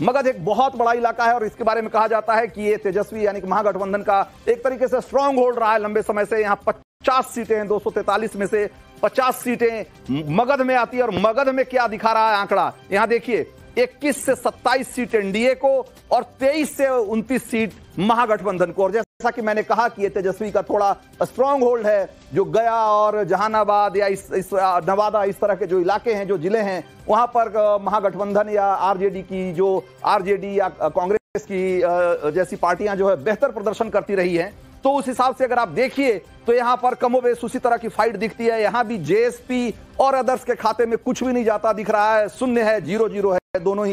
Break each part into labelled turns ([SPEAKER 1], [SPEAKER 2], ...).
[SPEAKER 1] मगध एक बहुत बड़ा इलाका है और इसके बारे में कहा जाता है कि ये तेजस्वी यानी कि महागठबंधन का एक तरीके से स्ट्रांग होल्ड रहा है लंबे समय से। यहाँ 50 सीटें हैं, 243 में से 50 सीटें मगध में आती है। और मगध में क्या दिखा रहा है आंकड़ा, यहां देखिए 21 से 27 सीट एनडीए को और 23 से 29 सीट महागठबंधन को। और जैसा कि मैंने कहा कि ये तेजस्वी का थोड़ा स्ट्रांग होल्ड है, जो गया और जहानाबाद या इस नवादा, इस तरह के जो इलाके हैं, जो जिले हैं, वहां पर महागठबंधन या आरजेडी की जो आरजेडी या कांग्रेस की जैसी पार्टियां जो है बेहतर प्रदर्शन करती रही हैं। तो उस हिसाब से अगर आप देखिए तो यहां पर कमोबेश उसी तरह की फाइट दिखती है। यहां भी जेएसपी और अदर्स के खाते में कुछ भी नहीं जाता दिख रहा है, शून्य है, 0-0 है दोनों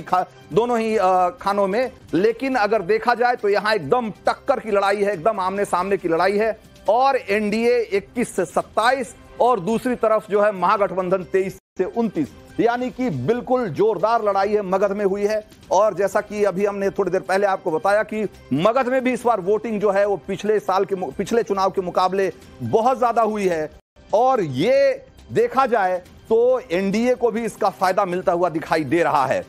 [SPEAKER 1] ही खानों में। लेकिन अगर देखा जाए तो यहां एकदम टक्कर की लड़ाई है, एकदम आमने सामने की लड़ाई है। और एनडीए 21 से 27 और दूसरी तरफ जो है महागठबंधन 23 से 29, यानी कि बिल्कुल जोरदार लड़ाई है मगध में हुई है। और जैसा कि अभी हमने थोड़ी देर पहले आपको बताया कि मगध में भी इस बार वोटिंग जो है वो पिछले चुनाव के मुकाबले बहुत ज्यादा हुई है। और ये देखा जाए तो एनडीए को भी इसका फायदा मिलता हुआ दिखाई दे रहा है।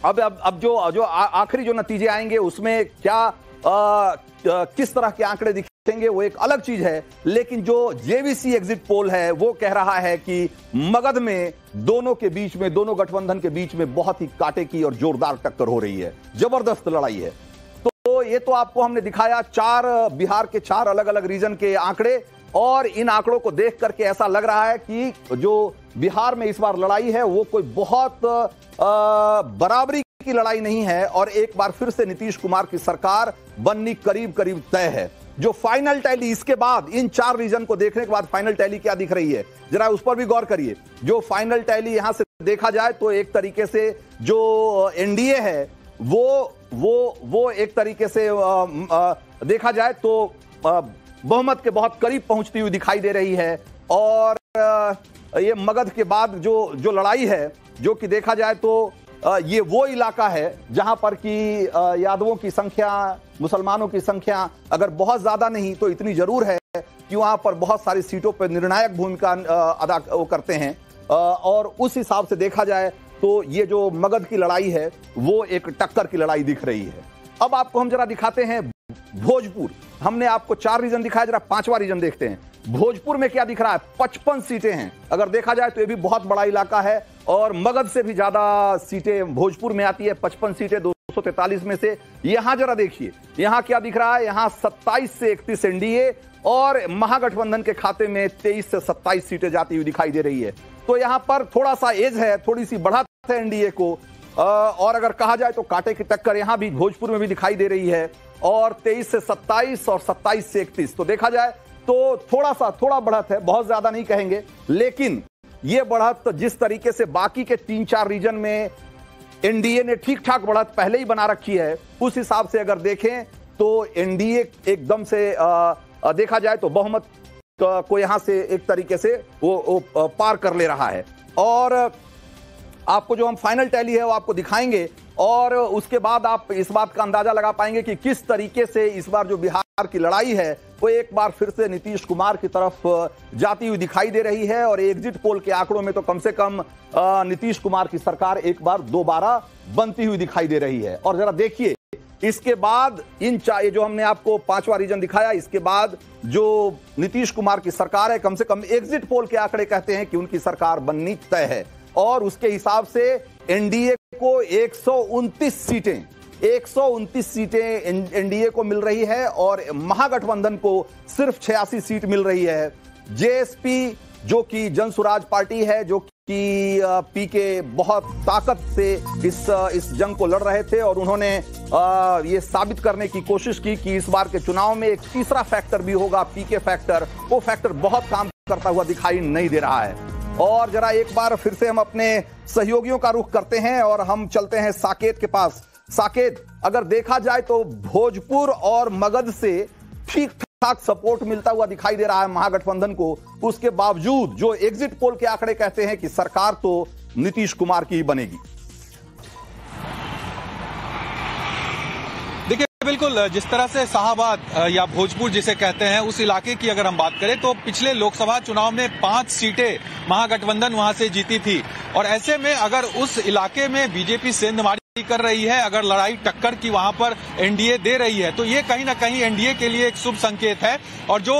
[SPEAKER 1] अब जो आखिरी जो नतीजे आएंगे उसमें क्या किस तरह के आंकड़े दिखेंगे वो एक अलग चीज है। लेकिन जो जेवीसी एग्जिट पोल है वो कह रहा है कि मगध में दोनों के बीच में, दोनों गठबंधन के बीच में बहुत ही कांटे की और जोरदार टक्कर हो रही है, जबरदस्त लड़ाई है। तो ये तो आपको हमने दिखाया बिहार के 4 अलग अलग रीजन के आंकड़े। और इन आंकड़ों को देख करके ऐसा लग रहा है कि जो बिहार में इस बार लड़ाई है वो कोई बहुत बराबरी की लड़ाई नहीं है। और एक बार फिर से नीतीश कुमार की सरकार बननी करीब करीब तय है। जो फाइनल टैली इसके बाद, इन 4 रीजन को देखने के बाद फाइनल टैली क्या दिख रही है, जरा उस पर भी गौर करिए। जो फाइनल टैली यहां से देखा जाए तो एक तरीके से जो एनडीए है वो एक तरीके से देखा जाए तो बहुमत के बहुत करीब पहुंचती हुई दिखाई दे रही है। और ये मगध के बाद जो लड़ाई है, जो कि देखा जाए तो ये वो इलाका है जहां पर कि यादवों की संख्या, मुसलमानों की संख्या अगर बहुत ज्यादा नहीं तो इतनी जरूर है कि वहां पर बहुत सारी सीटों पर निर्णायक भूमिका अदा करते हैं। और उस हिसाब से देखा जाए तो ये जो मगध की लड़ाई है वो एक टक्कर की लड़ाई दिख रही है। अब आपको हम जरा दिखाते हैं भोजपुर। हमने आपको 4 रीजन दिखाया, जरा 5वां रीजन देखते हैं। भोजपुर में क्या दिख रहा है, 55 सीटें हैं। अगर देखा जाए तो ये भी बहुत बड़ा इलाका है और मगध से भी ज्यादा सीटें भोजपुर में आती है। 55 सीटें 243 में से। यहां जरा देखिए, यहां क्या दिख रहा है, यहां 27 से 31 एनडीए और महागठबंधन के खाते में 23 से 27 सीटें जाती हुई दिखाई दे रही है। तो यहां पर थोड़ा सा एज है, थोड़ी सी बढ़त है एनडीए को। और अगर कहा जाए तो कांटे की टक्कर यहां भी भोजपुर में भी दिखाई दे रही है। और 23 से 27 और 27 से 31, तो देखा जाए तो थोड़ा बढ़त है, बहुत ज्यादा नहीं कहेंगे। लेकिन यह बढ़त जिस तरीके से बाकी के 3-4 रीजन में एनडीए ने ठीक ठाक बढ़त पहले ही बना रखी है, उस हिसाब से अगर देखें तो एनडीए एकदम से देखा जाए तो बहुमत को यहां से एक तरीके से वो पार कर ले रहा है। और आपको जो हम फाइनल टैली है वो आपको दिखाएंगे और उसके बाद आप इस बात का अंदाजा लगा पाएंगे कि किस तरीके से इस बार जो बिहार की लड़ाई है वो एक बार फिर से नीतीश कुमार की तरफ जाती हुई दिखाई दे रही है। और एग्जिट पोल के आंकड़ों में तो कम से कम नीतीश कुमार की सरकार एक बार दोबारा बनती हुई दिखाई दे रही है। और जरा देखिए इसके बाद ये जो हमने आपको 5वां रीजन दिखाया, इसके बाद जो नीतीश कुमार की सरकार है, कम से कम एग्जिट पोल के आंकड़े कहते हैं कि उनकी सरकार बननी तय है। और उसके हिसाब से एनडीए को 129 सीटें एनडीए को मिल रही है और महागठबंधन को सिर्फ 86 सीट मिल रही है। जेएसपी जो कि जन सुराज पार्टी है, जो कि पीके बहुत ताकत से इस जंग को लड़ रहे थे और उन्होंने ये साबित करने की कोशिश की कि इस बार के चुनाव में एक तीसरा फैक्टर भी होगा, पीके फैक्टर। वो फैक्टर बहुत काम करता हुआ दिखाई नहीं दे रहा है। और जरा एक बार फिर से हम अपने सहयोगियों का रुख करते हैं और हम चलते हैं साकेत के पास। साकेत, अगर देखा जाए तो भोजपुर और मगध से ठीक ठाक सपोर्ट मिलता हुआ दिखाई दे रहा है महागठबंधन को। उसके बावजूद जो एग्जिट पोल के आंकड़े कहते हैं कि सरकार तो नीतीश कुमार की ही बनेगी।
[SPEAKER 2] बिल्कुल, जिस तरह से शाहाबाद या भोजपुर जिसे कहते हैं उस इलाके की अगर हम बात करें तो पिछले लोकसभा चुनाव में 5 सीटें महागठबंधन वहां से जीती थी। और ऐसे में अगर उस इलाके में बीजेपी सेंधमारी कर रही है, अगर लड़ाई टक्कर की वहां पर एनडीए दे रही है, तो ये कहीं ना कहीं एनडीए के लिए एक शुभ संकेत है। और जो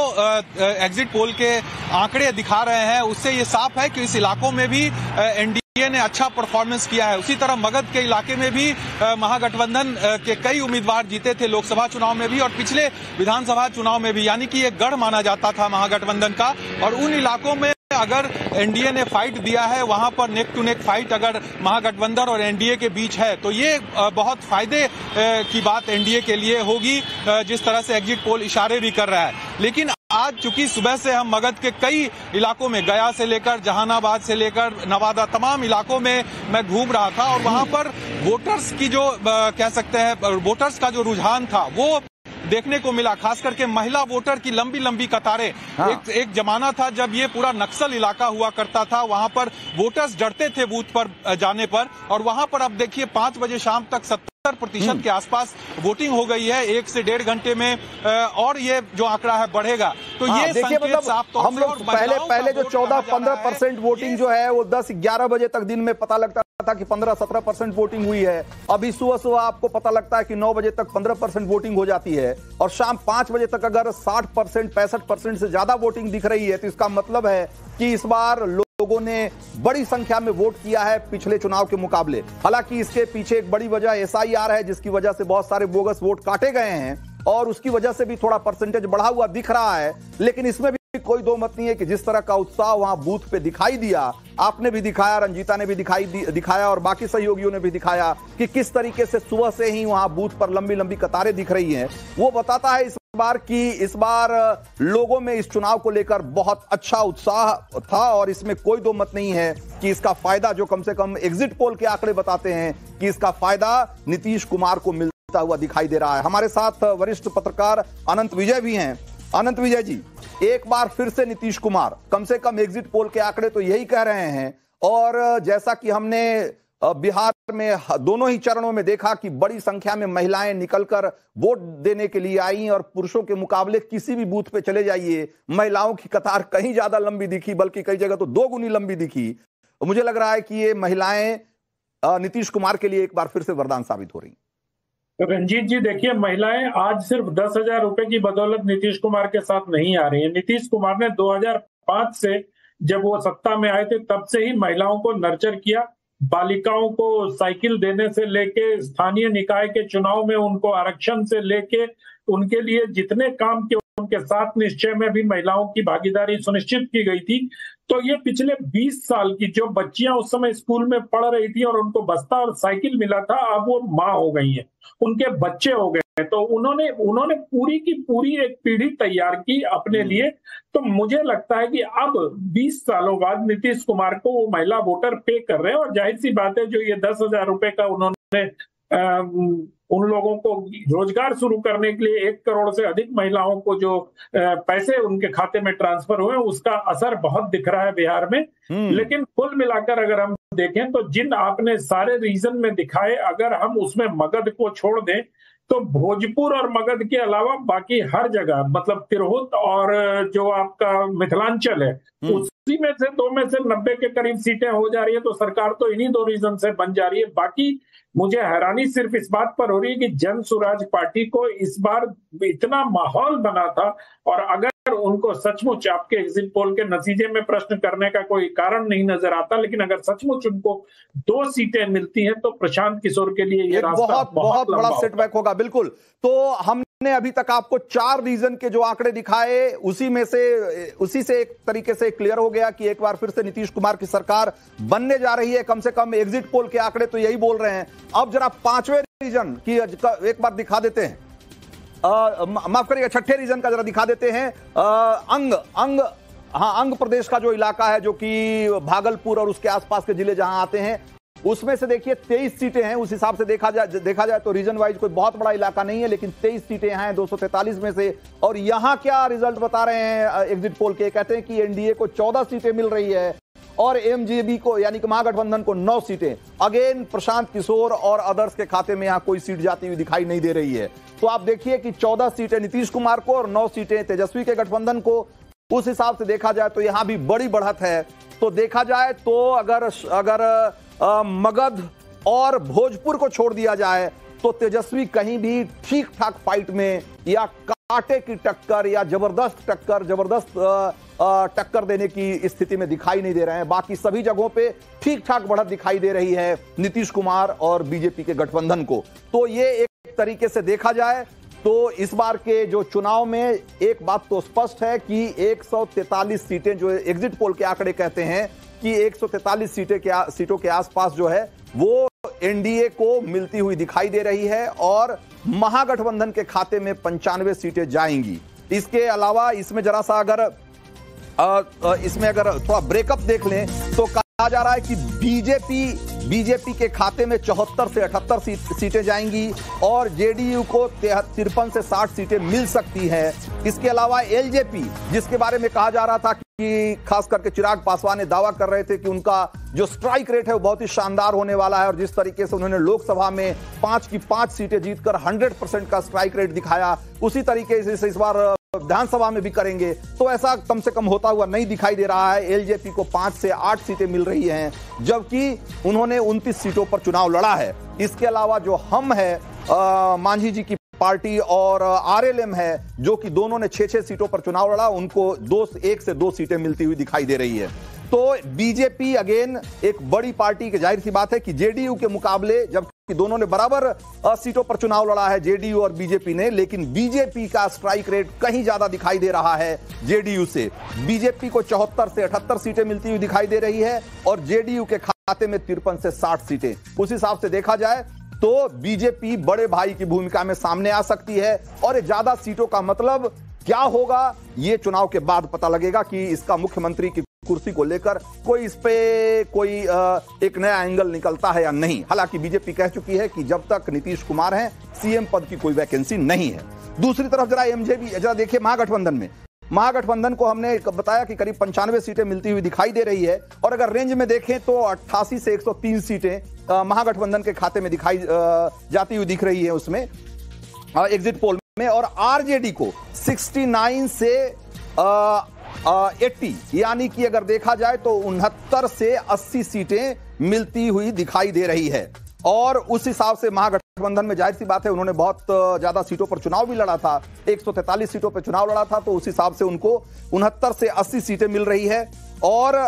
[SPEAKER 2] एग्जिट पोल के आंकड़े दिखा रहे हैं उससे ये साफ है कि इस इलाकों में भी एनडीए ने अच्छा परफॉर्मेंस किया है। उसी तरह मगध के इलाके में भी महागठबंधन के कई उम्मीदवार जीते थे लोकसभा चुनाव में भी और पिछले विधानसभा चुनाव में भी, यानी कि ये गढ़ माना जाता था महागठबंधन का। और उन इलाकों में अगर एनडीए ने फाइट दिया है, वहां पर नेक टू नेक फाइट अगर महागठबंधन और एनडीए के बीच है, तो ये बहुत फायदे की बात एनडीए के लिए होगी, जिस तरह से एग्जिट पोल इशारे भी कर रहा है। लेकिन आज चूंकि सुबह से हम मगध के कई इलाकों में, गया से लेकर जहानाबाद से लेकर नवादा, तमाम इलाकों में मैं घूम रहा था और वहां पर वोटर्स की जो कह सकते हैं वोटर्स का जो रुझान था वो देखने को मिला। खास करके महिला वोटर की लंबी लंबी कतारें। हाँ। एक जमाना था जब ये पूरा नक्सल इलाका हुआ करता था, वहां पर वोटर्स डरते थे बूथ पर जाने पर, और वहां पर अब देखिए 5 बजे शाम तक 70% के आसपास वोटिंग हो गई है 1 से 1.5 घंटे में, और ये जो आंकड़ा है बढ़ेगा। तो ये
[SPEAKER 1] देखिए, मतलब हम लोग पहले जो 14-15% वोटिंग जो है वो 10-11 बजे तक दिन में पता लगता था कि 15-17% वोटिंग हुई है। अभी सुबह आपको पता लगता है कि 9 बजे तक 15% वोटिंग हो जाती है, और शाम 5 बजे तक अगर 60%, 65% से ज्यादा वोटिंग दिख रही है, तो इसका मतलब है कि इस बार लोगों ने बड़ी संख्या में वोट किया है पिछले चुनाव के मुकाबले। हालांकि इसके पीछे एक बड़ी वजह एसआईआर है, जिसकी वजह से बहुत सारे बोगस वोट काटे गए हैं और उसकी वजह से भी थोड़ा परसेंटेज बढ़ा हुआ दिख रहा है। लेकिन इसमें भी कोई दो मत नहीं है कि जिस तरह का उत्साह वहां बूथ पे दिखाई दिया, आपने भी दिखाया, रंजीता ने भी दिखाया और बाकी सहयोगियों ने भी दिखाया कि किस तरीके से सुबह से ही वहां बूथ पर लंबी लंबी कतारें दिख रही हैं। वो बताता है इस बार लोगों में इस चुनाव को लेकर बहुत अच्छा उत्साह था, और इसमें कोई दो मत नहीं है कि इसका फायदा, जो कम से कम एग्जिट पोल के आंकड़े बताते हैं कि इसका फायदा नीतीश कुमार को मिलता हुआ दिखाई दे रहा है। हमारे साथ वरिष्ठ पत्रकार अनंत विजय भी हैं। अनंत विजय जी, एक बार फिर से नीतीश कुमार, कम से कम एग्जिट पोल के आंकड़े तो यही कह रहे हैं, और जैसा कि हमने बिहार में दोनों ही चरणों में देखा कि बड़ी संख्या में महिलाएं निकलकर वोट देने के लिए आई, और पुरुषों के मुकाबले किसी भी बूथ पे चले जाइए, महिलाओं की कतार कहीं ज्यादा लंबी दिखी, बल्कि कई जगह तो 2 गुनी लंबी दिखी। मुझे लग रहा है कि ये महिलाएं नीतीश कुमार के लिए एक बार फिर से वरदान साबित हो रही।
[SPEAKER 3] रंजीत जी, देखिए, महिलाएं आज सिर्फ 10,000 रुपए की बदौलत नीतीश कुमार के साथ नहीं आ रही है। नीतीश कुमार ने 2005 से, जब वो सत्ता में आए थे, तब से ही महिलाओं को नर्चर किया। बालिकाओं को साइकिल देने से लेके, स्थानीय निकाय के चुनाव में उनको आरक्षण से लेके, उनके लिए जितने काम किए, उनके साथ निश्चय में भी महिलाओं की भागीदारी सुनिश्चित की गई थी। तो ये पिछले 20 साल की जो बच्चियां उस समय स्कूल में पढ़ रही थी और उनको बस्ता और साइकिल मिला था, अब वो माँ हो गई हैं, उनके बच्चे हो गए। तो उन्होंने पूरी की पूरी एक पीढ़ी तैयार की अपने लिए। तो मुझे लगता है कि अब 20 सालों बाद नीतीश कुमार को वो महिला वोटर पे कर रहे हैं, और जाहिर सी बात है, जो ये 10,000 रुपए का उन्होंने उन लोगों को रोजगार शुरू करने के लिए 1 करोड़ से अधिक महिलाओं को जो पैसे उनके खाते में ट्रांसफर हुए, उसका असर बहुत दिख रहा है बिहार में। लेकिन कुल मिलाकर अगर हम देखें तो जिन आपने सारे रीजन में दिखाए, अगर हम उसमें मगध को छोड़ दें तो भोजपुर और मगध के अलावा बाकी हर जगह, मतलब तिरहुत और जो आपका मिथिलांचल है, उसी में से 2 में से 90 के करीब सीटें हो जा रही है। तो सरकार तो इन्हीं 2 रीजन से बन जा रही है। बाकी मुझे हैरानी सिर्फ इस बात पर हो रही है कि जन स्वराज पार्टी को इस बार इतना माहौल बना था, और अगर उनको सचमुच आपके एग्जिट पोल के नतीजे में प्रश्न करने का कोई कारण नहीं नजर आता, लेकिन अगर सचमुच उनको 2 सीटें मिलती हैं तो प्रशांत किशोर के लिए ये रास्ता बहुत
[SPEAKER 1] बड़ा सेटबैक होगा। बिल्कुल। तो हमने अभी तक आपको 4 रीजन के जो आंकड़े दिखाए, उसी से एक तरीके से क्लियर हो गया कि एक बार फिर से नीतीश कुमार की सरकार बनने जा रही है। कम से कम एग्जिट पोल के आंकड़े तो यही बोल रहे हैं। अब जरा 5वें रीजन की एक बार दिखा देते हैं, माफ करिएगा, 6ठे रीजन का जरा दिखा देते हैं। अंग प्रदेश का जो इलाका है, जो कि भागलपुर और उसके आसपास के जिले जहां आते हैं, उसमें से देखिए 23 सीटें हैं। उस हिसाब से देखा जाए तो रीजन वाइज कोई बहुत बड़ा इलाका नहीं है, लेकिन 23 सीटें यहां हैं 243 में से। और यहां क्या रिजल्ट बता रहे हैं एग्जिट पोल के? कहते हैं कि एनडीए को 14 सीटें मिल रही है और एमजेबी को, यानी कि महागठबंधन को 9 सीटें। अगेन प्रशांत किशोर और अदर्स के खाते में यहां कोई सीट जाती हुई दिखाई नहीं दे रही है। तो आप देखिए कि 14 सीटें नीतीश कुमार को और 9 सीटें तेजस्वी के गठबंधन को। उस हिसाब से देखा जाए तो यहां भी बड़ी बढ़त है। तो देखा जाए तो अगर मगध और भोजपुर को छोड़ दिया जाए तो तेजस्वी कहीं भी ठीक ठाक फाइट में या कांटे की टक्कर या जबरदस्त टक्कर देने की स्थिति में दिखाई नहीं दे रहे हैं। बाकी सभी जगहों पे ठीक ठाक बढ़त दिखाई दे रही है नीतीश कुमार और बीजेपी के गठबंधन को। तो ये एक तरीके से देखा जाए तो इस बार के जो चुनाव में एक बात तो स्पष्ट है कि 143 सीटें, जो एग्जिट पोल के आंकड़े कहते हैं कि 143 सीटों के आसपास जो है वो एनडीए को मिलती हुई दिखाई दे रही है और महागठबंधन के खाते में 95 सीटें जाएंगी। इसके अलावा इसमें जरा सा अगर थोड़ा ब्रेकअप देख लें तो कहा जा रहा है कि बीजेपी के खाते में 74 से 78 सीटें जाएंगी और जेडीयू को 53 से 60 सीटें मिल सकती हैं। इसके अलावा एलजेपी, जिसके बारे में कहा जा रहा था कि खास करके चिराग पासवान ने दावा कर रहे थे कि उनका जो स्ट्राइक रेट है वो बहुत ही शानदार होने वाला है और जिस तरीके से उन्होंने लोकसभा में 5 की 5 सीटें जीतकर 100% का स्ट्राइक रेट दिखाया, उसी तरीके से इस बार विधानसभा में भी करेंगे। तो ऐसा कम से कम होता हुआ नहीं दिखाई दे रहा है। एलजेपी को 5 से 8 सीटें मिल रही हैं जबकि उन्होंने 29 सीटों पर चुनाव लड़ा है। इसके अलावा जो हम है मांझी जी की पार्टी और आरएलएम है, जो कि दोनों ने 6-6 सीटों पर चुनाव लड़ा, उनको 1 से 2 सीटें मिलती हुई दिखाई दे रही है। तो बीजेपी अगेन एक बड़ी पार्टी की, जाहिर सी बात है कि जेडीयू के मुकाबले, जबकि दोनों ने बराबर सीटों पर चुनाव लड़ा है जेडीयू और बीजेपी ने, लेकिन बीजेपी का स्ट्राइक रेट कहीं ज्यादा दिखाई दे रहा है जेडीयू से। बीजेपी को 74 से 78 सीटें मिलती हुई दिखाई दे रही है और जेडीयू के खाते में 53 से 60 सीटें। उस हिसाब से देखा जाए तो बीजेपी बड़े भाई की भूमिका में सामने आ सकती है और ज्यादा सीटों का मतलब क्या होगा ये चुनाव के बाद पता लगेगा कि इसका मुख्यमंत्री की कुर्सी को लेकर कोई इस पे एक नया एंगल निकलता है या नहीं। हालांकि बीजेपी कह चुकी है कि जब तक नीतीश कुमार हैं सीएम पद की कोई वैकेंसी नहीं है। दूसरी तरफ जरा देखिए महागठबंधन को हमने बताया कि करीब 95 सीटें मिलती हुई दिखाई दे रही है और अगर रेंज में देखें तो 88 से 103 सीटें महागठबंधन के खाते में दिखाई जाती हुई दिख रही है उसमें एग्जिट पोल में, और आरजेडी को 69 से 80, यानी कि अगर देखा जाए तो 69 से 80 सीटें मिलती हुई दिखाई दे रही है। और उस हिसाब से महागठबंधन में जाहिर सी बात है उन्होंने बहुत ज्यादा सीटों पर चुनाव भी लड़ा था, 143 सीटों पर चुनाव लड़ा था, तो उस हिसाब से उनको 69 से 80 सीटें मिल रही है और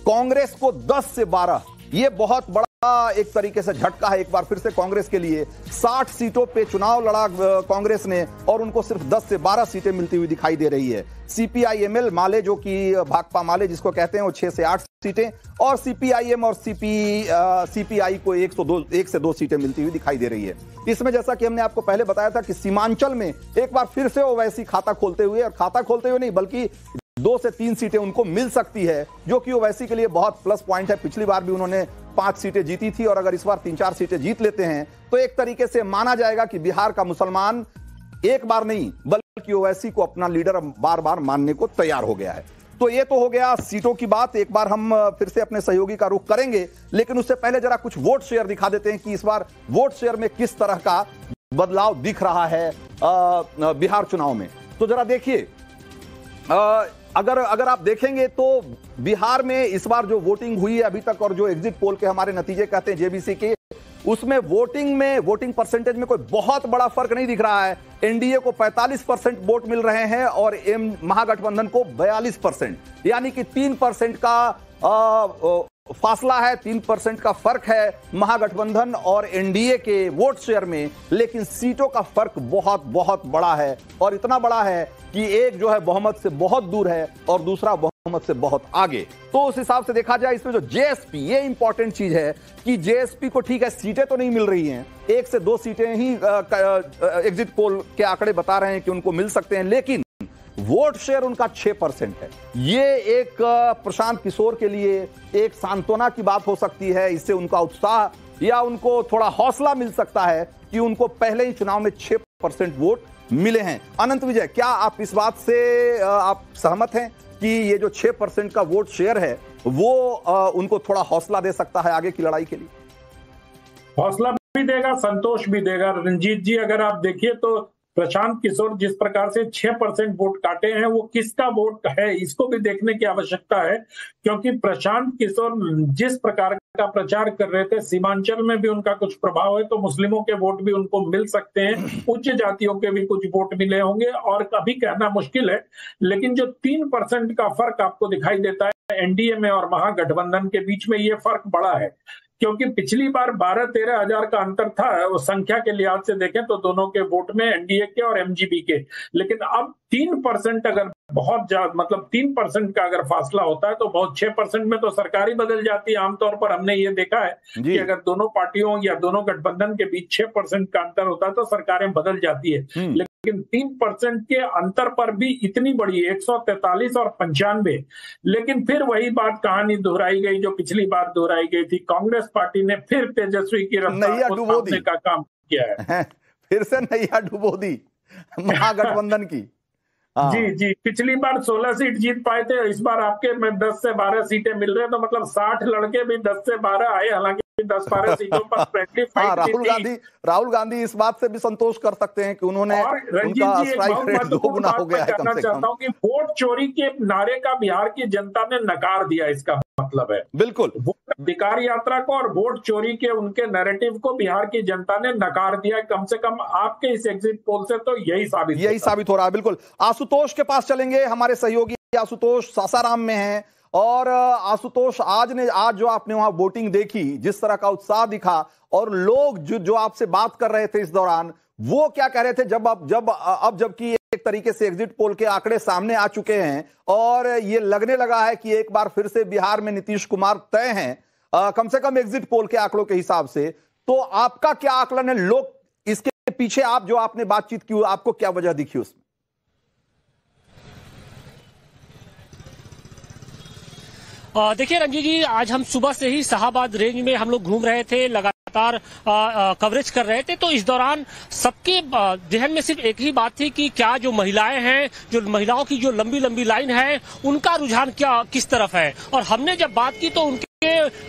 [SPEAKER 1] कांग्रेस को 10 से 12, ये बहुत बड़ा एक तरीके से झटका है एक बार फिर से कांग्रेस के लिए। 60 सीटों पे चुनाव लड़ा कांग्रेस ने और उनको सिर्फ 10 से 12 सीटें मिलती हुई दिखाई दे रही है। सीपीआईएमएल माले, जो कि भाकपा माले जिसको कहते हैं, वो 6 से 8 सीटें और सीपीआईएम और सीपीआई को 1 से 2 सीटें मिलती हुई दिखाई दे रही है। इसमें जैसा कि हमने आपको पहले बताया था कि सीमांचल में एक बार फिर से ओवैसी खाता खोलते हुए नहीं बल्कि 2 से 3 सीटें उनको मिल सकती है, जो कि ओवैसी के लिए बहुत प्लस पॉइंट है। पिछली बार भी उन्होंने 5 सीटें जीती थी और अगर इस बार 3-4 सीटें जीत लेते हैं तो एक तरीके से माना जाएगा कि बिहार का मुसलमान एक बार नहीं बल्कि ओवैसी को अपना लीडर बार बार मानने को तैयार हो गया है। तो ये तो हो गया सीटों की बात। एक बार हम फिर से अपने सहयोगी का रुख करेंगे, लेकिन उससे पहले जरा कुछ वोट शेयर दिखा देते हैं कि इस बार वोट शेयर में किस तरह का बदलाव दिख रहा है बिहार चुनाव में। तो जरा देखिए, अगर आप देखेंगे तो बिहार में इस बार जो वोटिंग हुई है अभी तक और जो एग्जिट पोल के हमारे नतीजे कहते हैं जेबीसी के, उसमें वोटिंग परसेंटेज में कोई बहुत बड़ा फर्क नहीं दिख रहा है। एनडीए को 45% वोट मिल रहे हैं और महागठबंधन को 42%, यानी कि 3% का फासला है, 3% का फर्क है महागठबंधन और एनडीए के वोट शेयर में। लेकिन सीटों का फर्क बहुत बहुत बड़ा है और इतना बड़ा है कि एक जो है बहुमत से बहुत दूर है और दूसरा बहुमत से बहुत आगे। तो उस हिसाब से देखा जाए इसमें जो जेएसपी, ये इंपॉर्टेंट चीज है कि जेएसपी को ठीक है सीटें तो नहीं मिल रही हैं, 1 से 2 सीटें ही एग्जिट पोल के आंकड़े बता रहे हैं कि उनको मिल सकते हैं, लेकिन वोट शेयर उनका 6% है। ये एक प्रशांत किशोर के लिए एक सांत्वना की बात हो सकती है। इससे उनका उत्साह या उनको थोड़ा हौसला मिल सकता है कि उनको पहले ही चुनाव में 6% वोट मिले हैं। अनंत विजय, क्या आप इस बात से आप सहमत हैं कि ये जो 6% का वोट शेयर है वो उनको थोड़ा हौसला दे सकता है आगे की लड़ाई के लिए?
[SPEAKER 3] हौसला भी देगा, संतोष भी देगा। रंजीत जी, अगर आप देखिए तो प्रशांत किशोर जिस प्रकार से 6% वोट काटे हैं, वो किसका वोट है इसको भी देखने की आवश्यकता है, क्योंकि प्रशांत किशोर जिस प्रकार का प्रचार कर रहे थे, सीमांचल में भी उनका कुछ प्रभाव है तो मुस्लिमों के वोट भी उनको मिल सकते हैं, उच्च जातियों के भी कुछ वोट मिले होंगे, और कभी कहना मुश्किल है। लेकिन जो 3% का फर्क आपको दिखाई देता है एनडीए में और महागठबंधन के बीच में, ये फर्क बड़ा है, क्योंकि पिछली बार 12-13 हजार का अंतर था वो संख्या के लिहाज से देखें तो दोनों के वोट में, एनडीए के और एमजीपी के। लेकिन अब 3% अगर बहुत ज्यादा, मतलब 3% का अगर फासला होता है तो बहुत 6% में तो सरकार ही बदल जाती है। आमतौर पर हमने ये देखा है कि अगर दोनों पार्टियों या दोनों गठबंधन के बीच 6% का अंतर होता है तो सरकारें बदल जाती है। लेकिन 3% के अंतर पर भी इतनी बड़ी 143 और 95, लेकिन फिर वही बात कहानी दोहराई गई जो पिछली बार दोहराई गई थी। कांग्रेस पार्टी ने फिर तेजस्वी की रफ्तार को थामने का काम किया है।
[SPEAKER 1] फिर से नैया डुबो दी महागठबंधन की।
[SPEAKER 3] जी, पिछली बार 16 सीट जीत पाए थे, इस बार आपके में 10 से 12 सीटें मिल रहे हैं, तो मतलब 60 लड़के भी 10 से 12 आए, हालांकि 10-12 सीटों पर फ्रेंकली फाइट।
[SPEAKER 1] राहुल गांधी इस बात से भी संतोष कर सकते हैं कि उन्होंने उनका स्ट्राइक रेट 2 गुना हो गया है। कम से कम
[SPEAKER 3] कि वोट चोरी के नारे का बिहार की जनता ने नकार दिया, इसका मतलब है
[SPEAKER 1] बिल्कुल
[SPEAKER 3] वोट अधिकार यात्रा को और वोट चोरी के उनके नैरेटिव को बिहार की जनता ने नकार दिया। कम से कम आपके इस एग्जिट पोल से तो यही साबित हो रहा है।
[SPEAKER 1] बिल्कुल, आशुतोष के पास चलेंगे, हमारे सहयोगी आशुतोष सासाराम में हैं। और आशुतोष, आज जो आपने वहां वोटिंग देखी, जिस तरह का उत्साह दिखा, और लोग जो आपसे बात कर रहे थे इस दौरान, वो क्या कह रहे थे जबकि एक तरीके से एग्जिट पोल के आंकड़े सामने आ चुके हैं और ये लगने लगा है कि एक बार फिर से बिहार में नीतीश कुमार तय हैं, कम से कम एग्जिट पोल के आंकड़ों के हिसाब से, तो आपका क्या आकलन है? लोग इसके पीछे जो आपने बातचीत की, आपको क्या वजह दिखी उसमें?
[SPEAKER 4] देखिए रंजीत जी, आज हम सुबह से ही शाहाबाद रेंज में हम लोग घूम रहे थे, लगातार कवरेज कर रहे थे। तो इस दौरान सबके जहन में सिर्फ एक ही बात थी कि क्या जो महिलाएं हैं, जो महिलाओं की जो लंबी लंबी लाइन है, उनका रुझान किस तरफ है। और हमने जब बात की तो उनके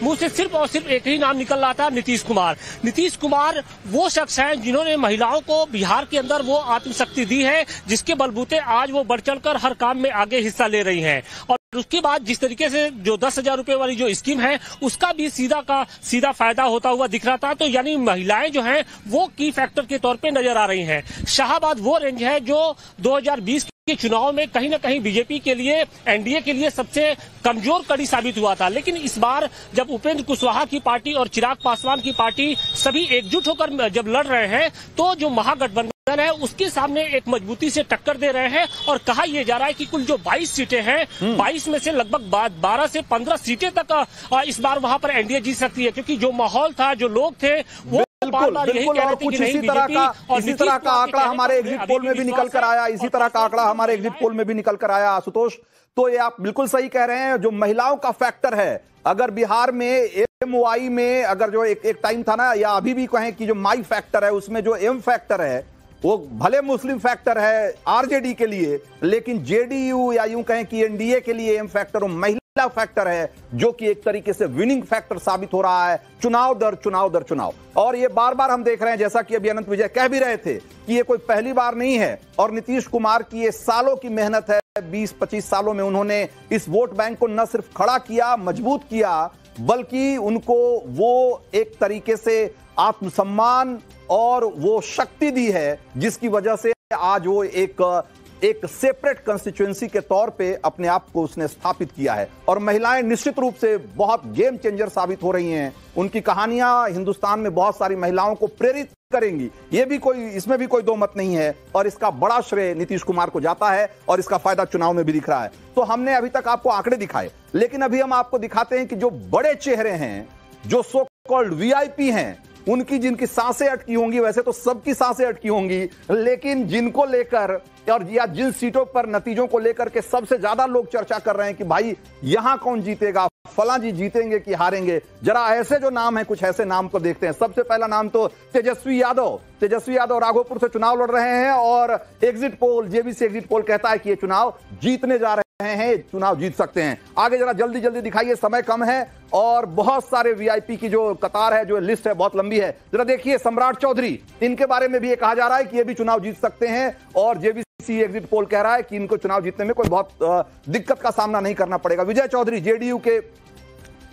[SPEAKER 4] मुंह से सिर्फ और सिर्फ एक ही नाम निकल रहा था, नीतीश कुमार। नीतीश कुमार वो शख्स हैं जिन्होंने महिलाओं को बिहार के अंदर वो आत्मशक्ति दी है जिसके बलबूते आज वो बढ़ चढ़कर हर काम में आगे हिस्सा ले रही हैं। और उसके बाद जिस तरीके से जो 10,000 रुपए वाली जो स्कीम है, उसका भी सीधा फायदा होता हुआ दिख रहा था। तो यानी महिलाएं जो हैं वो की फैक्टर के तौर पे नजर आ रही हैं। शाहाबाद वो रेंज है जो 2020 के चुनाव में कहीं ना कहीं बीजेपी के लिए, एनडीए के लिए सबसे कमजोर कड़ी साबित हुआ था। लेकिन इस बार जब उपेंद्र कुशवाहा की पार्टी और चिराग पासवान की पार्टी सभी एकजुट होकर जब लड़ रहे हैं, तो जो महागठबंधन है उसके सामने एक मजबूती से टक्कर दे रहे हैं। और कहा यह जा रहा है कि कुल जो 22 सीटें हैं, 22 में से लगभग 12 से 15 सीटें तक इस बार वहां पर एनडीए जीत सकती है, क्योंकि जो माहौल था, जो लोग थे, वो
[SPEAKER 1] बिल्कुल, और कुछ इसी तरह का आंकड़ा हमारे एग्जिट पोल में भी निकल कर आया। इसी तरह का आंकड़ा हमारे एग्जिट पोल में भी निकल कर आया। आशुतोष, तो ये आप बिल्कुल सही कह रहे हैं, जो महिलाओं का फैक्टर है, अगर बिहार में एमवाई में अगर जो एक टाइम था ना, या अभी भी कहें कि जो माई फैक्टर है, उसमें जो एम फैक्टर है वो भले मुस्लिम फैक्टर है आरजेडी के लिए, लेकिन जेडीयू या यूं कहें कि एनडीए के लिए एम फैक्टर और महिला फैक्टर है, जो कि एक तरीके से विनिंग फैक्टर साबित हो रहा है चुनाव दर चुनाव। और ये बार बार हम देख रहे हैं, जैसा कि अभी अनंत विजय कह भी रहे थे, कि ये कोई पहली बार नहीं है। और नीतीश कुमार की ये सालों की मेहनत है, 20-25 सालों में उन्होंने इस वोट बैंक को न सिर्फ खड़ा किया, मजबूत किया, बल्कि उनको वो एक तरीके से आत्मसम्मान और वो शक्ति दी है, जिसकी वजह से आज वो एक सेपरेट कंस्टिट्यूएंसी के तौर पे अपने आप को उसने स्थापित किया है। और महिलाएं निश्चित रूप से बहुत गेम चेंजर साबित हो रही हैं। उनकी कहानियां हिंदुस्तान में बहुत सारी महिलाओं को प्रेरित करेंगी, इसमें भी कोई दो मत नहीं है। और इसका बड़ा श्रेय नीतीश कुमार को जाता है और इसका फायदा चुनाव में भी दिख रहा है। तो हमने अभी तक आपको आंकड़े दिखाए, लेकिन अभी हम आपको दिखाते हैं कि जो बड़े चेहरे हैं, जो सो कॉल्ड वीआईपी हैं, उनकी जिनकी सांसें अटकी होंगी, वैसे तो सबकी सांसें अटकी होंगी, लेकिन जिनको लेकर और या जिन सीटों पर नतीजों को लेकर के सबसे ज्यादा लोग चर्चा कर रहे हैं कि भाई यहां कौन जीतेगा, फलां जी जीतेंगे कि हारेंगे, जरा ऐसे जो नाम है, कुछ ऐसे नाम को देखते हैं। सबसे पहला नाम तो तेजस्वी यादव राघोपुर से चुनाव लड़ रहे हैं और exit poll, JBC exit poll कहता है कि ये चुनाव जीतने जा रहे हैं, चुनाव जीत सकते हैं। आगे जरा जल्दी दिखाइए, समय कम है और बहुत सारे वीआईपी की जो कतार है, जो लिस्ट है, बहुत लंबी है। जरा देखिए, सम्राट चौधरी, इनके बारे में भी ये कहा जा रहा है कि ये भी चुनाव जीत सकते हैं और जेबीसी एग्जिट पोल कह रहा है कि इनको चुनाव जीतने में कोई बहुत दिक्कत का सामना नहीं करना पड़ेगा। विजय चौधरी जेडीयू के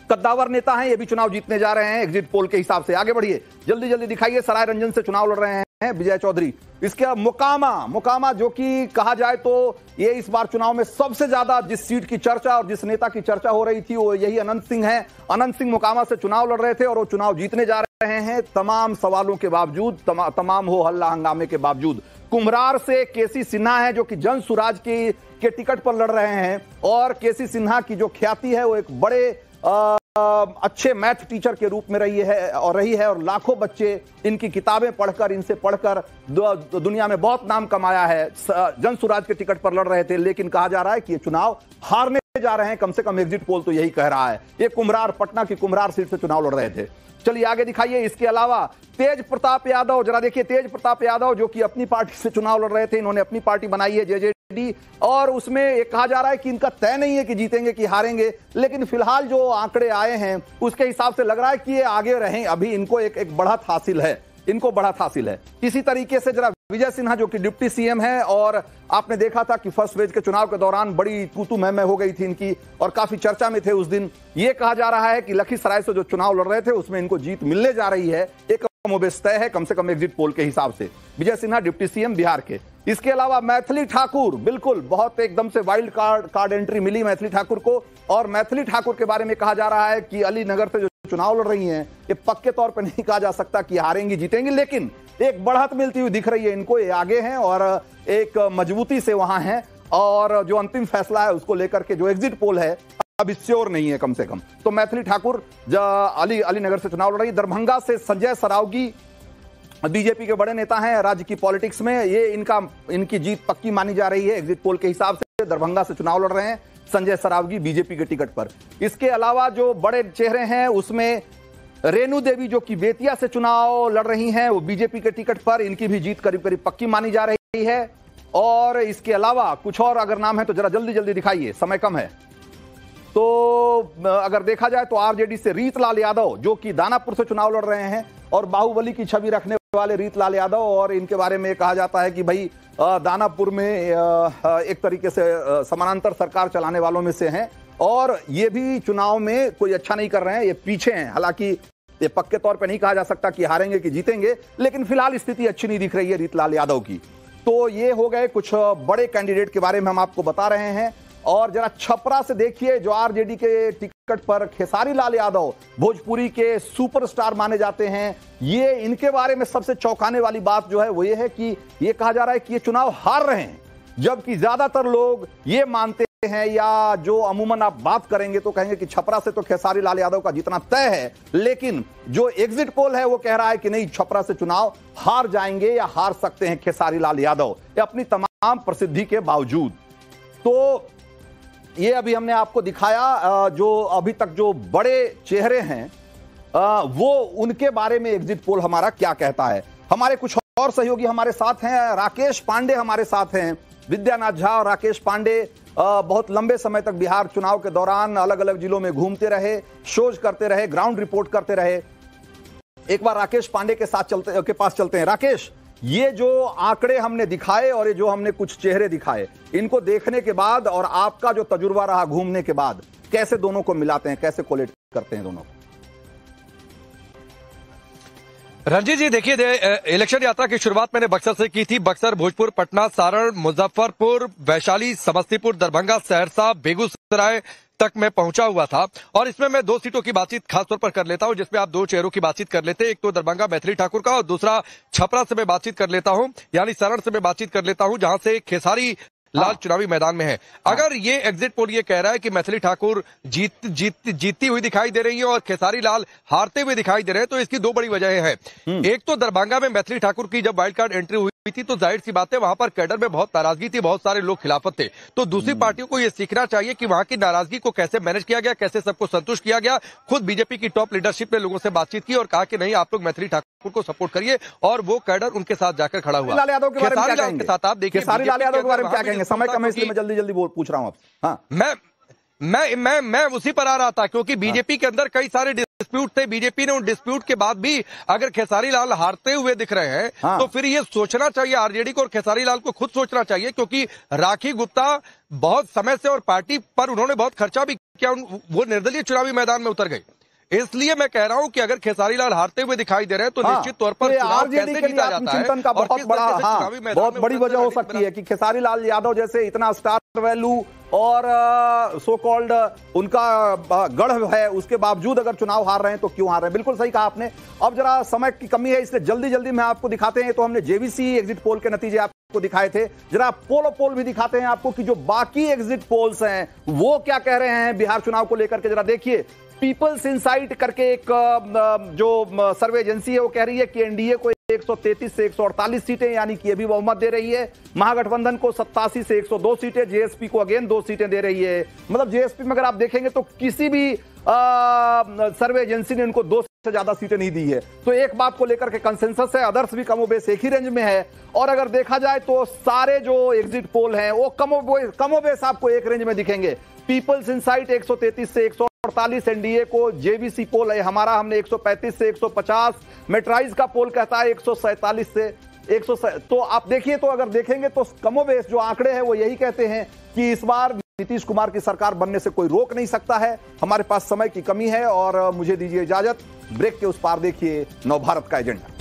[SPEAKER 1] कद्दावर नेता हैं, ये भी चुनाव जीतने जा रहे हैं एग्जिट पोल के हिसाब से। आगे बढ़िए, जल्दी जल्दी दिखाइए। सराय रंजन से चुनाव लड़ रहे हैं विजय चौधरी। इसके मोकामा जो कि कहा जाए तो ये इस बार चुनाव में सबसे ज्यादा जिस सीट की चर्चा और जिस नेता की चर्चा हो रही थी वो यही अनंत सिंह है। अनंत सिंह मोकामा से चुनाव लड़ रहे थे और वो चुनाव जीतने जा रहे हैं तमाम सवालों के बावजूद, तमाम हो हल्ला हंगामे के बावजूद। कुम्हरार से केसी सिन्हा है जो कि जन सुराज के टिकट पर लड़ रहे हैं और केसी सिन्हा की जो ख्याति है वो एक बड़े अच्छे मैथ टीचर के रूप में रही है और लाखों बच्चे इनकी किताबें पढ़कर, इनसे पढ़कर दुनिया में बहुत नाम कमाया है। जन सुराज के टिकट पर लड़ रहे थे, लेकिन कहा जा रहा है कि ये चुनाव हारने जा रहे हैं, कम से कम एग्जिट पोल तो यही कह रहा है। ये कुम्हरार, पटना की कुम्हरार सीट से चुनाव लड़ रहे थे। चलिए आगे दिखाइए। इसके अलावा तेज प्रताप यादव, जरा देखिए, तेज प्रताप यादव जो कि अपनी पार्टी से चुनाव लड़ रहे थे, इन्होंने अपनी पार्टी बनाई है जेजेडी, और उसमें ये कहा जा रहा है कि इनका तय नहीं है कि जीतेंगे कि हारेंगे, लेकिन फिलहाल जो आंकड़े आए हैं उसके हिसाब से लग रहा है कि ये आगे रहें। अभी इनको एक बढ़त हासिल है, इसी तरीके से जरा विजय सिन्हा जो कि डिप्टी सीएम है, और आपने देखा था कि फर्स्ट फेज के चुनाव के दौरान बड़ी तू मैं हो गई थी इनकी और काफी चर्चा में थे उस दिन। ये कहा जा रहा है कि लखीसराय से जो चुनाव लड़ रहे थे उसमें इनको जीत मिलने जा रही है, एक कमोबेश तय है, कम से कम एग्जिट पोल के हिसाब से। विजय सिन्हा डिप्टी सीएम बिहार के। इसके अलावा मैथिली ठाकुर, बिल्कुल बहुत एकदम से वाइल्ड कार्ड एंट्री मिली मैथिली ठाकुर को, और मैथिली ठाकुर के बारे में कहा जा रहा है कि अलीनगर से जो चुनाव लड़ रही हैं, ये पक्के तौर पर नहीं कहा जा सकता कि हारेंगी जीतेंगी, लेकिन एक बढ़त मिलती हुई दिख रही है इनको। ये आगे हैं और एक मजबूती से वहां हैं, और जो अंतिम फैसला है उसको लेकर के जो एग्जिट पोल है अभी श्योर नहीं है कम से कम। तो मैथिली ठाकुर अलीनगर से चुनाव लड़ रही। दरभंगा से संजय सरावगी बीजेपी के बड़े नेता हैं राज्य की पॉलिटिक्स में, ये इनकी जीत पक्की मानी जा रही है एग्जिट पोल के हिसाब से। दरभंगा से चुनाव लड़ रहे हैं संजय सरावगी बीजेपी के टिकट पर। इसके अलावा जो बड़े चेहरे हैं उसमें रेणु देवी जो कि बेतिया से चुनाव लड़ रही हैं, वो बीजेपी के टिकट पर, इनकी भी जीत करीब करीब पक्की मानी जा रही है। और इसके अलावा कुछ और अगर नाम है तो जरा जल्दी जल्दी दिखाइए, समय कम है। तो अगर देखा जाए तो आरजेडी से रीतलाल यादव जो कि दानापुर से चुनाव लड़ रहे हैं, और बाहुबली की छवि रखने वाले रीतलाल यादव, और इनके बारे में कहा जाता है कि भाई दानापुर में एक तरीके से समानांतर सरकार चलाने वालों में से हैं, और ये भी चुनाव में कोई अच्छा नहीं कर रहे हैं, ये पीछे हैं। हालांकि ये पक्के तौर पे नहीं कहा जा सकता कि हारेंगे कि जीतेंगे, लेकिन फिलहाल स्थिति अच्छी नहीं दिख रही है रीतलाल यादव की। तो ये हो गए कुछ बड़े कैंडिडेट के बारे में हम आपको बता रहे हैं। और जरा छपरा से देखिए, जो आरजेडी के टिकट पर खेसारी लाल यादव भोजपुरी के सुपरस्टार माने जाते हैं, ये इनके बारे में सबसे चौंकाने वाली बात जो है वो ये है कि ये कहा जा रहा है कि ये चुनाव हार रहे हैं, जबकि ज्यादातर लोग ये मानते हैं, या जो अमूमन आप बात करेंगे तो कहेंगे कि छपरा से तो खेसारी लाल यादव का जीतना तय है, लेकिन जो एग्जिट पोल है वो कह रहा है कि नहीं, छपरा से चुनाव हार जाएंगे या हार सकते हैं खेसारी लाल यादव, ये अपनी तमाम प्रसिद्धि के बावजूद। तो ये अभी हमने आपको दिखाया जो अभी तक जो बड़े चेहरे हैं वो उनके बारे में एग्जिट पोल हमारा क्या कहता है। हमारे कुछ और सहयोगी हमारे साथ हैं, राकेश पांडे हमारे साथ हैं। विद्यानाथ झा और राकेश पांडे बहुत लंबे समय तक बिहार चुनाव के दौरान अलग अलग जिलों में घूमते रहे, शोज करते रहे, ग्राउंड रिपोर्ट करते रहे। एक बार राकेश पांडे के पास चलते हैं। राकेश, ये जो आंकड़े हमने दिखाए और ये जो हमने कुछ चेहरे दिखाए, इनको देखने के बाद और आपका जो तजुर्बा रहा घूमने के बाद, कैसे दोनों को मिलाते हैं, कैसे कोलेट करते हैं दोनों को?
[SPEAKER 5] रंजीत जी देखिए, इलेक्शन यात्रा की शुरुआत मैंने बक्सर से की थी। बक्सर, भोजपुर, पटना, सारण, मुजफ्फरपुर, वैशाली, समस्तीपुर, दरभंगा, सहरसा, बेगूसराय तक मैं पहुंचा हुआ था। और इसमें मैं 2 सीटों की बातचीत खासतौर पर कर लेता हूं, जिसमें आप 2 चेहरों की बातचीत कर लेते हैं। एक तो दरभंगा मैथिली ठाकुर का, और दूसरा छपरा से मैं बातचीत कर लेता हूं, यानी सारण से मैं बातचीत कर लेता हूं, जहां से खेसारी लाल चुनावी मैदान में है। अगर ये एग्जिट पोल ये कह रहा है कि मैथिली ठाकुर जीतती हुई दिखाई दे रही है और खेसारी लाल हारते हुए दिखाई दे रहे हैं, तो इसकी 2 बड़ी वजहें हैं। एक तो दरभंगा में मैथिली ठाकुर की जब वाइल्ड कार्ड एंट्री हुई थी तो जाहिर सी बात है वहां पर कैडर में बहुत नाराजगी थी, बहुत सारे लोग खिलाफत थे। तो दूसरी पार्टियों को यह सीखना चाहिए कि वहां की नाराजगी को कैसे मैनेज किया गया, कैसे सबको संतुष्ट किया गया। खुद बीजेपी की टॉप लीडरशिप ने लोगों से बातचीत की और कहा कि नहीं, आप लोग मैथिली ठाकुर को सपोर्ट करिए, और वो कैडर उनके साथ जाकर खड़ा हुआ।
[SPEAKER 1] खेसारी लाल यादव के बारे में क्या कहेंगे?
[SPEAKER 5] के साथ आप देखिए,
[SPEAKER 1] खेसारी लाल यादव के बारे में क्या कहेंगे? समय कम है इसलिए मैं जल्दी जल्दी पूछ रहा हूं आपसे। हाँ,
[SPEAKER 5] मैं उसी पर आ रहा था, क्योंकि बीजेपी के अंदर कई सारे डिस्प्यूट थे। बीजेपी ने उन डिस्प्यूट के बाद भी अगर खेसारी लाल हारते हुए दिख रहे हैं तो फिर ये सोचना चाहिए आरजेडी को और खेसारी लाल को खुद सोचना चाहिए, क्योंकि राखी गुप्ता बहुत समय से और पार्टी पर उन्होंने बहुत खर्चा भी क्या वो निर्दलीय चुनावी मैदान में उतर गई। इसलिए मैं कह रहा हूं कि अगर खेसारी लाल हारते हुए दिखाई दे रहे हैं तो निश्चित तौर पर चुनाव कैसे जीता जाता है
[SPEAKER 1] चिंतन का बहुत बड़ा बहुत बड़ी वजह हो सकती है कि खेसारी लाल यादव जैसे इतना स्टार वैल्यू और सो कॉल्ड उनका गढ़ है, उसके बावजूद अगर चुनाव हार रहे हैं तो क्यों हार रहे हैं। बिल्कुल सही कहा आपने। अब जरा समय की कमी है इसलिए जल्दी जल्दी में आपको दिखाते हैं। तो हमने जेवीसी एग्जिट पोल के नतीजे आपको दिखाए थे, जरा पोल भी दिखाते हैं आपको कि जो बाकी एग्जिट पोल्स हैं वो क्या कह रहे हैं बिहार चुनाव को लेकर के। जरा देखिए, पीपल्स इनसाइट करके एक जो सर्वे एजेंसी है वो कह रही है कि एनडीए को 133 से 148 सीटें यानी कि अभी बहुमत दे रही है। महागठबंधन को 87 से 102 सीटें, जेएसपी को अगेन 2 सीटें दे रही है। मतलब जेएसपी में अगर आप देखेंगे तो किसी भी सर्वे एजेंसी ने उनको 2 से ज्यादा सीटें नहीं दी है। तो एक बात को लेकर के कंसेंसस है, अदर्स भी कमोबेश एक ही रेंज में है। और अगर देखा जाए तो सारे जो एग्जिट पोल हैं वो कमोबेश आपको एक रेंज में दिखेंगे। पीपल्स इनसाइट 133 से 148 एनडीए को, जेवीसी पोल है हमारा, हमने 135 से 150, मेट्राइज का पोल कहता है 147 से 100। तो आप देखिए, तो अगर देखेंगे तो कमोबेश जो आंकड़े हैं वो यही कहते हैं कि इस बार नीतीश कुमार की सरकार बनने से कोई रोक नहीं सकता है। हमारे पास समय की कमी है और मुझे दीजिए इजाजत। ब्रेक के उस पार देखिए नवभारत का एजेंडा।